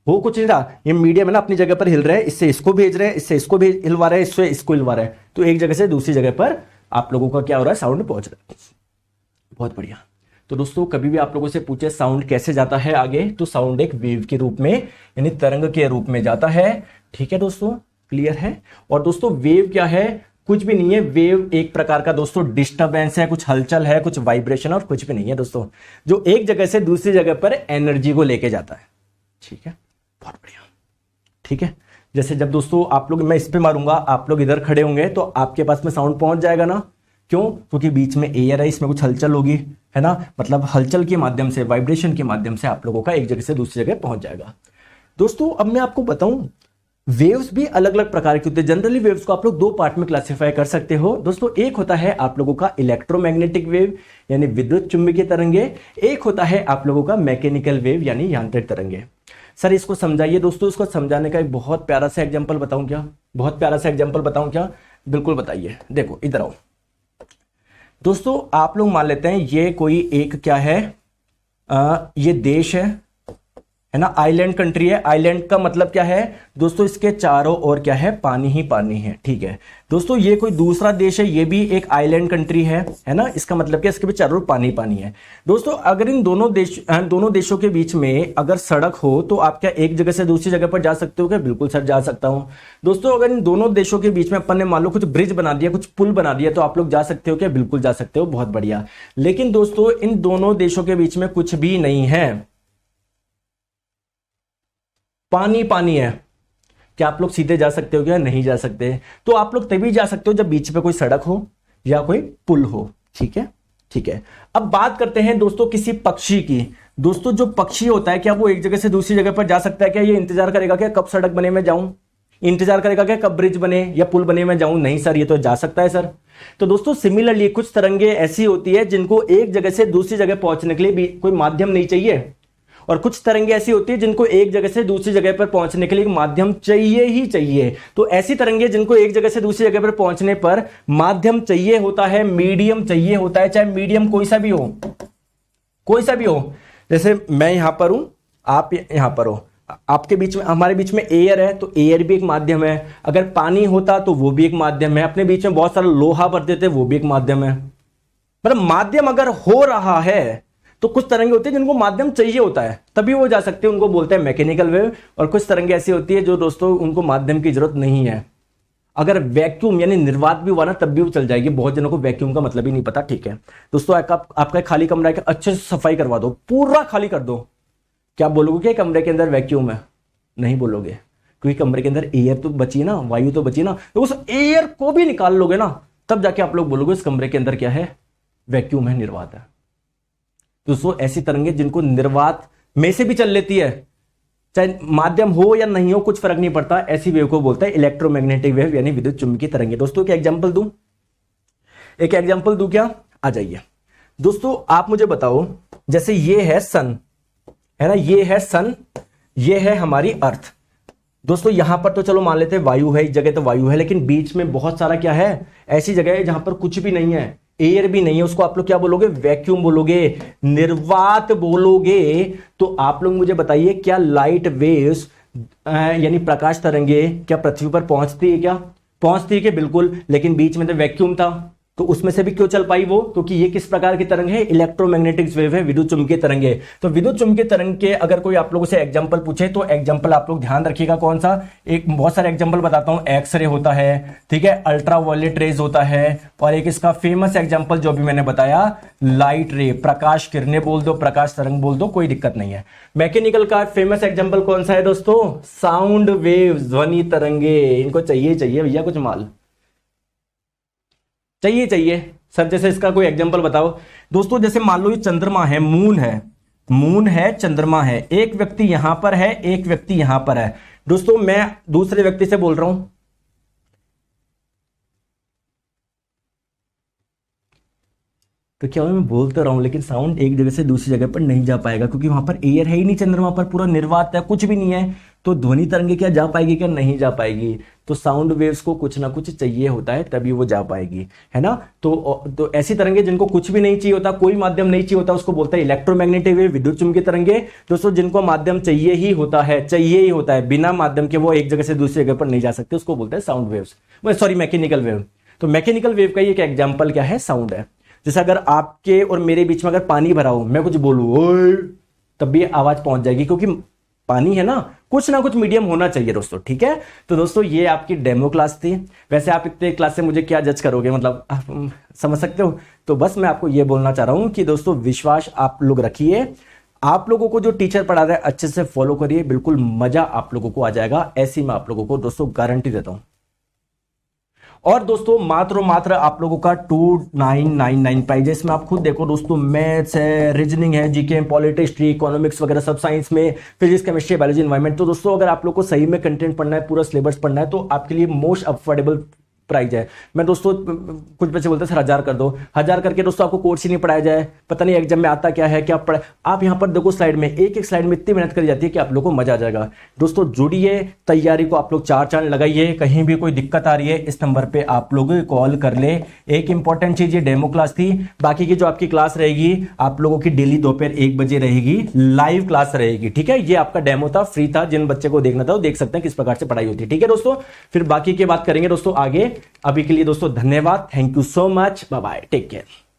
वो कुछ नहीं था, ये मीडियम है ना, अपनी जगह पर हिल रहा है, इससे इसको भेज रहे हैं, इससे इसको भेज हिलवा रहे हैं, इससे इसको हिलवा रहे हैं, तो एक जगह से दूसरी जगह पर आप लोगों का क्या हो रहा है, साउंड पहुंच रहा है। बहुत बढ़िया। तो दोस्तों कभी भी आप लोगों से पूछे साउंड कैसे जाता है आगे, तो साउंड एक वेव के रूप में, यानी तरंग के रूप में जाता है, ठीक है दोस्तों, क्लियर है। और दोस्तों वेव क्या है, कुछ भी नहीं है, वेव एक प्रकार का दोस्तों डिस्टर्बेंस है, कुछ हलचल है, कुछ वाइब्रेशन, और कुछ भी नहीं है दोस्तों, जो एक जगह से दूसरी जगह पर एनर्जी को लेके जाता है, ठीक है। बहुत बढ़िया, ठीक है। जैसे जब दोस्तों आप लोग, मैं इस पे मारूंगा, आप लोग इधर खड़े होंगे तो आपके पास में साउंड पहुंच जाएगा ना, क्यों, क्योंकि बीच में एयर है, इसमें कुछ हलचल होगी, है ना, मतलब हलचल के माध्यम से, वाइब्रेशन के माध्यम से आप लोगों का एक जगह से दूसरी जगह पहुंच जाएगा। दोस्तों अब मैं आपको बताऊं, वेव्स भी अलग अलग प्रकार के होते हैं। जनरली वेव्स को आप लोग दो पार्ट में क्लासिफाई कर सकते हो दोस्तों, एक होता है आप लोगों का इलेक्ट्रोमैग्नेटिक वेव यानी विद्युत चुंबकीय तरंगे, एक होता है आप लोगों का मैकेनिकल वेव यानी यांत्रिक तरंगे। सर इसको समझाइए दोस्तों, इसको समझाने का एक बहुत प्यारा सा एग्जांपल बताऊं क्या, बहुत प्यारा सा एग्जांपल बताऊं क्या, बिल्कुल बताइए। देखो इधर आओ दोस्तों, आप लोग मान लेते हैं ये कोई एक क्या है, ये देश है है ना, आइलैंड कंट्री है। आइलैंड का मतलब क्या है दोस्तों, इसके चारों ओर क्या है, पानी ही पानी है। ठीक है दोस्तों, ये कोई दूसरा देश है, ये भी एक आइलैंड कंट्री है ना, इसका मतलब क्या, इसके भी चारों ओर पानी पानी है। दोस्तों अगर इन दोनों देशों के बीच में अगर सड़क हो तो आप क्या एक जगह से दूसरी जगह पर जा सकते हो क्या? बिल्कुल सर जा सकता हूं। दोस्तों अगर इन दोनों देशों के बीच में अपन ने मान लो कुछ ब्रिज बना दिया, कुछ पुल बना दिया, तो आप लोग जा सकते हो क्या? बिल्कुल जा सकते हो, बहुत बढ़िया। लेकिन दोस्तों इन दोनों देशों के बीच में कुछ भी नहीं है, पानी पानी है। क्या आप लोग सीधे जा सकते हो क्या? नहीं जा सकते। तो आप लोग तभी जा सकते हो जब बीच पे कोई सड़क हो या कोई पुल हो। ठीक है, ठीक है। अब बात करते हैं दोस्तों किसी पक्षी की। दोस्तों जो पक्षी होता है, क्या वो एक जगह से दूसरी जगह पर जा सकता है क्या? ये इंतजार करेगा क्या कब सड़क बने मैं जाऊं? इंतजार करेगा क्या कब ब्रिज बने या पुल बने मैं जाऊं? नहीं सर, ये तो जा सकता है सर। तो दोस्तों सिमिलरली कुछ तरंगे ऐसी होती है जिनको एक जगह से दूसरी जगह पहुंचने के लिए भी कोई माध्यम नहीं चाहिए, और कुछ तरंगे ऐसी होती है जिनको एक जगह से दूसरी जगह पर पहुंचने के लिए माध्यम चाहिए ही चाहिए। तो ऐसी तरंगे जिनको एक जगह से दूसरी जगह पर पहुंचने पर माध्यम चाहिए होता है, मीडियम चाहिए होता है, चाहे मीडियम कोई सा भी हो, कोई सा भी हो। जैसे मैं यहां पर हूं, आप यहां पर हो, आपके बीच में हमारे बीच में एयर है, तो एयर भी एक माध्यम है। अगर पानी होता तो वो भी एक माध्यम है। अपने बीच में बहुत सारा लोहा भर देते, वो भी एक माध्यम है। मतलब माध्यम अगर हो रहा है तो कुछ तरंगे होती है जिनको माध्यम चाहिए होता है तभी वो जा सकते हैं, उनको बोलते हैं मैकेनिकल वेव। और कुछ तरंगे ऐसी होती है जो दोस्तों उनको माध्यम की जरूरत नहीं है। अगर वैक्यूम यानी निर्वात भी हुआ ना तब भी वो चल जाएगी। बहुत जनों को वैक्यूम का मतलब ही नहीं पता। ठीक है दोस्तों, आपका खाली कमरा है, अच्छे से सफाई करवा दो, पूरा खाली कर दो। क्या बोलोगे कि कमरे के अंदर वैक्यूम है? नहीं बोलोगे, क्योंकि कमरे के अंदर एयर तो बची ना, वायु तो बची ना। तो उस एयर को भी निकाल लोगे ना, तब जाके आप लोग बोलोगे इस कमरे के अंदर क्या है, वैक्यूम है, निर्वात है। दोस्तों ऐसी तरंगे जिनको निर्वात में से भी चल लेती है, चाहे माध्यम हो या नहीं हो कुछ फर्क नहीं पड़ता, ऐसी वेव को बोलता है इलेक्ट्रोमैग्नेटिक वेव यानी विद्युत चुंबकीय तरंगे। दोस्तों एक एग्जांपल दूं, एक एग्जांपल दूं क्या? आ जाइए दोस्तों, आप मुझे बताओ, जैसे ये है सन, है ना, ये है सन, ये है हमारी अर्थ। दोस्तों यहां पर तो चलो मान लेते हैं वायु है, इस जगह तो वायु है, लेकिन बीच में बहुत सारा क्या है, ऐसी जगह है जहां पर कुछ भी नहीं है, एयर भी नहीं है, उसको आप लोग क्या बोलोगे? वैक्यूम बोलोगे, निर्वात बोलोगे। तो आप लोग मुझे बताइए, क्या लाइट वेव्स यानी प्रकाश तरंगे क्या पृथ्वी पर पहुंचती है? क्या पहुंचती है? कि बिल्कुल, लेकिन बीच में तो वैक्यूम था, तो उसमें से भी क्यों चल पाई वो? क्योंकि ये किस प्रकार की तरंग है? इलेक्ट्रोमैग्नेटिक वेव है, विद्युत चुंबकीय तरंग है। तो विद्युत चुंबकीय तरंग के अगर कोई आप लोगों से एग्जांपल पूछे तो एग्जांपल आप लोग ध्यान रखिएगा कौन सा। एक बहुत सारे एग्जांपल बताता हूं, एक्सरे होता है, ठीक है, अल्ट्रावायलेट रेज होता है, और एक इसका फेमस एग्जाम्पल जो भी मैंने बताया लाइट रे, प्रकाश किरणें बोल दो, प्रकाश तरंग बोल दो, कोई दिक्कत नहीं है। मैकेनिकल का फेमस एग्जाम्पल कौन सा है दोस्तों? साउंड वेव, ध्वनि तरंगे। इनको चाहिए चाहिए भैया कुछ माल चाहिए सर। जैसे इसका कोई एग्जांपल बताओ दोस्तों। जैसे मान लो ये चंद्रमा है, मून है, चंद्रमा है, एक व्यक्ति यहां पर है, एक व्यक्ति यहां पर है। दोस्तों मैं दूसरे व्यक्ति से बोल रहा हूं, तो क्या मैं बोल तो रहा हूं लेकिन साउंड एक जगह से दूसरी जगह पर नहीं जा पाएगा, क्योंकि वहां पर एयर है ही नहीं, चंद्रमा पर पूरा निर्वात है, कुछ भी नहीं है। तो ध्वनि तरंगे क्या जा पाएगी? क्या नहीं जा पाएगी। तो साउंड वेव्स को कुछ ना कुछ चाहिए होता है तभी वो जा पाएगी, है ना। तो ऐसी तरंगे जिनको कुछ भी नहीं चाहिए होता, कोई माध्यम नहीं चाहिए होता, उसको बोलता है इलेक्ट्रोमैग्नेटिक वेव, विद्युत चुंबकीय तरंगे। दोस्तों जिनको माध्यम चाहिए ही होता है, बिना माध्यम के वो एक जगह से दूसरी जगह पर नहीं जा सकते, उसको बोलते हैं sound waves, sorry mechanical wave. तो मैकेनिकल वेव का एक एग्जाम्पल क्या है? साउंड है। जैसे अगर आपके और मेरे बीच में अगर पानी भरा हो, मैं कुछ बोलूं ओए, तब भी आवाज पहुंच जाएगी, क्योंकि पानी है ना, कुछ ना कुछ मीडियम होना चाहिए दोस्तों, ठीक है। तो दोस्तों ये आपकी डेमो क्लास थी। वैसे आप इतने क्लास से मुझे क्या जज करोगे, मतलब आप समझ सकते हो। तो बस मैं आपको ये बोलना चाह रहा हूं कि दोस्तों विश्वास आप लोग रखिए, आप लोगों को जो टीचर पढ़ा रहा है अच्छे से फॉलो करिए, बिल्कुल मजा आप लोगों को आ जाएगा, ऐसी मैं आप लोगों को दोस्तों गारंटी देता हूं। और दोस्तों मात्र आप लोगों का 2999 प्राइज है। इसमें आप खुद देखो दोस्तों, मैथ्स है, रीजनिंग है, जीके, पॉलिटी, हिस्ट्री, इकोनॉमिक्स वगैरह सब साइंस में, फिजिक्स, केमिस्ट्री, बायोलॉजी, एनवायरमेंट। तो दोस्तों अगर आप लोग को सही में कंटेंट पढ़ना है, पूरा सिलेबस पढ़ना है, तो आपके लिए मोस्ट अफोर्डेबल प्राइस है। मैं दोस्तों कुछ बच्चे बोलते हैं सर 1000 कर दो, 1000 करके दोस्तों आपको कोर्स ही नहीं पढ़ाया जाए, पता नहीं एग्जाम में आता क्या है क्या पढ़ा। आप यहाँ पर देखो स्लाइड में, एक एक स्लाइड में इतनी मेहनत करी जाती है कि आप लोग को मजा आ जाएगा। दोस्तों जुड़िए, तैयारी को आप लोग 4 चांद लगाइए। कहीं भी कोई दिक्कत आ रही है इस नंबर पे आप लोग कॉल कर ले। एक इंपॉर्टेंट चीज, ये डेमो क्लास थी, बाकी की जो आपकी क्लास रहेगी आप लोगों की डेली दोपहर 1 बजे रहेगी, लाइव क्लास रहेगी, ठीक है। ये आपका डेमो था, फ्री था, जिन बच्चे को देखना था वो देख सकते हैं किस प्रकार से पढ़ाई होती है, ठीक है दोस्तों। फिर बाकी की बात करेंगे दोस्तों आगे। अभी के लिए दोस्तों धन्यवाद, thank you so much, bye bye, take care.